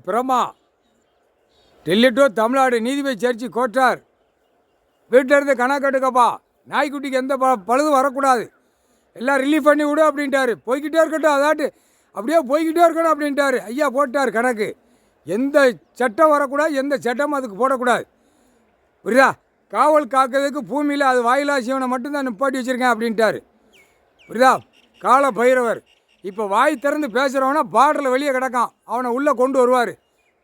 பிரமா டெல்லி டு தமிழ்நாடு நீதிபதி சர்ச்சி கோட்டார் வீட்டில் இருந்து கணக்கு எடுக்கப்பா. நாய்க்குட்டிக்கு எந்த பழுதும் வரக்கூடாது, எல்லாம் ரிலீஃப் பண்ணி விடு அப்படின்ட்டாரு. போய்கிட்டே இருக்கட்டும், அதாட்டு அப்படியே போய்கிட்டே இருக்கணும் அப்படின்ட்டாரு. ஐயா போட்டார் கணக்கு. எந்த சட்டம் வரக்கூடாது, எந்த சட்டமும் அதுக்கு போடக்கூடாது. புரியுதா? காவல் காக்கிறதுக்கு பூமியில் அது வாயிலா சிவனை மட்டும்தான் நிப்பாட்டி வச்சுருக்கேன் அப்படின்ட்டாரு. புரியுதா? கால பைரவர் இப்போ வாய் திறந்து பேசுகிறவனா பார்டரில் வெளியே கிடக்கான், அவனை உள்ளே கொண்டு வருவார்.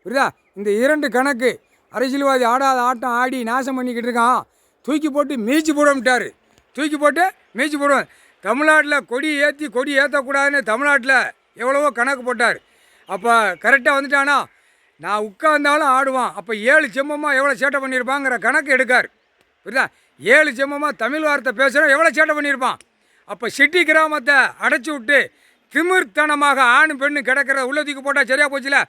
புரியுதா? இந்த 2 கணக்கு அரசியல்வாதி ஆடாத ஆட்டம் ஆடி நாசம் பண்ணிக்கிட்டு இருக்கான். தூக்கி போட்டு மீச்சு போடவிட்டார். தூக்கி போட்டு மீச்சு போடுவேன். தமிழ்நாட்டில் கொடி ஏற்றி கொடி ஏற்றக்கூடாதுன்னு தமிழ்நாட்டில் எவ்வளவோ கணக்கு போட்டார். அப்போ கரெக்டாக வந்துட்டானா நான் உட்கார்ந்தாலும் ஆடுவான். அப்போ 7 செம்மமாக எவ்வளோ சேட்டை பண்ணியிருப்பாங்கிற கணக்கு எடுக்கார். புரியுதா? 7 செம்மமாக தமிழ் வார்த்தை பேசுகிறோம், எவ்வளோ சேட்டை பண்ணியிருப்பான். அப்போ சிட்டி கிராமத்தை அடைச்சி விட்டு திமிர்த்தனமாக ஆண் பெண்ணு கிடக்கிற உள்ளத்துக்கு போட்டால் சரியாக போச்சுல.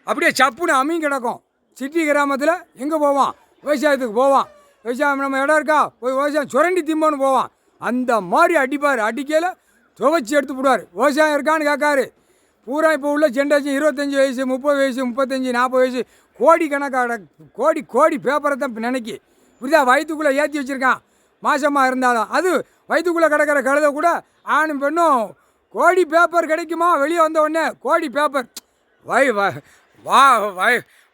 அப்படியே சப்புன்னு அமீன் கிடக்கும். சிட்டி கிராமத்தில் எங்கே போவான்? விவசாயத்துக்கு போவான். விவசாயம் நம்ம இடம் இருக்கா, போய் விவசாயம் சுரண்டி திம்போன்னு போவான். அந்த மாதிரி அடிப்பார். அடிக்கையில் துவைச்சி எடுத்து போடுவார். விவசாயம் இருக்கான்னு கேட்காரு. பூரா இப்போ உள்ள ஜென்ரேஷன் 25 வயசு 30 வயசு 35 40 வயசு கோடி கணக்காக கோடி பேப்பரை தான் நினைக்கி. புரியுதா? வயிற்றுக்குள்ளே ஏற்றி வச்சுருக்கான். மாசமாக இருந்தாலும் அது வயிற்றுக்குள்ளே கிடக்கிற கழுதை கூட ஆணும் பெண்ணும் கோடி பேப்பர் கிடைக்குமா? வெளியே வந்த உடனே கோடி பேப்பர்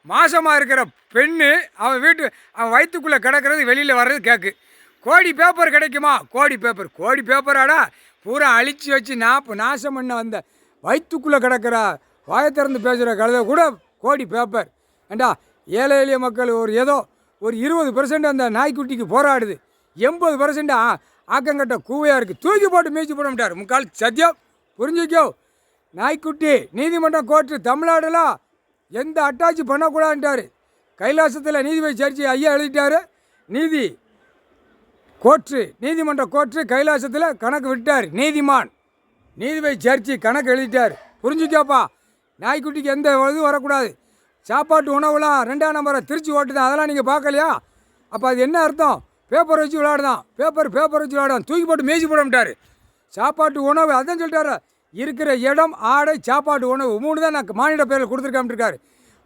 மாசமாக இருக்கிற பெண்ணு அவன் வயிற்றுக்குள்ளே கிடக்கிறது வெளியில் வர்றது கேட்கு. கோடி பேப்பர் கிடைக்குமா? கோடி பேப்பராடா பூரா அழித்து வச்சு நாசம் பண்ண வந்த வயிற்றுக்குள்ளே கிடக்கிற வாயை திறந்து பேசுகிற கழுதை கூட கோடி பேப்பர். ஏண்டா ஏழை எளிய மக்கள் ஏதோ ஒரு 20% அந்த நாய்க்குட்டிக்கு போராடுது. 80% ஆக்கங்கட்ட கூவையாக இருக்குது. தூக்கி போட்டு மீச்சு போட மாட்டார். முக்கால் சத்தியம் புரிஞ்சுக்கோ. நாய்க்குட்டி நீதிமன்றம் கோர்ட்டு தமிழ்நாடுலாம் எந்த அட்டாச்சி பண்ணக்கூடாதுன்ட்டார். கைலாசத்தில் நீதிபதி சர்ச்சி ஐயா எழுதிட்டார். நீதிமன்ற கோர்ட்டு கைலாசத்தில் கணக்கு விட்டார். நீதிபதி சர்ச்சி கணக்கு எழுதிட்டார். புரிஞ்சுக்கோப்பா. நாய்க்குட்டிக்கு எந்த இதுவும் வரக்கூடாது. சாப்பாட்டு உணவுலாம் 2ஆம் நம்பரை திருச்சி ஓட்டுதான். அதெல்லாம் நீங்கள் பார்க்கலையா? அப்போ அது என்ன அர்த்தம்? பேப்பர் வச்சு விளையாடுதான். பேப்பர் வச்சு விளையாடுதான். தூக்கி போட்டு மேய்ச்சி போட மாட்டார். சாப்பாட்டு உணவு அதான் சொல்லிட்டாரு. இருக்கிற இடம் ஆடை சாப்பாட்டு உணவு 3 தான் நான் மாநில பேரில் கொடுத்துருக்காமட்டிருக்காரு.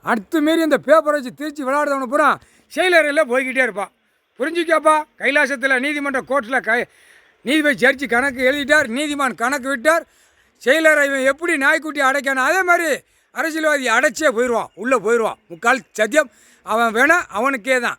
அடுத்து மீறி இந்த பேப்பரை வச்சு திருச்சி விளையாடுறவனை பூரா செயலறையில் போய்கிட்டே இருப்பான். புரிஞ்சுக்கப்பா. கைலாசத்தில் நீதிமன்ற கோர்ட்டில் நீதிபதி சர்ச்சி கணக்கு எழுதிட்டார். நீதிமான் கணக்கு விட்டார். செயலரை எப்படி நாய்க்குட்டி அடைக்கணும் அதே மாதிரி அரசியல்வாதி அடைச்சே போயிடுவான், உள்ளே போயிடுவான். முக்கால் சத்தியம். அவன் வேணா அவனுக்கே தான்.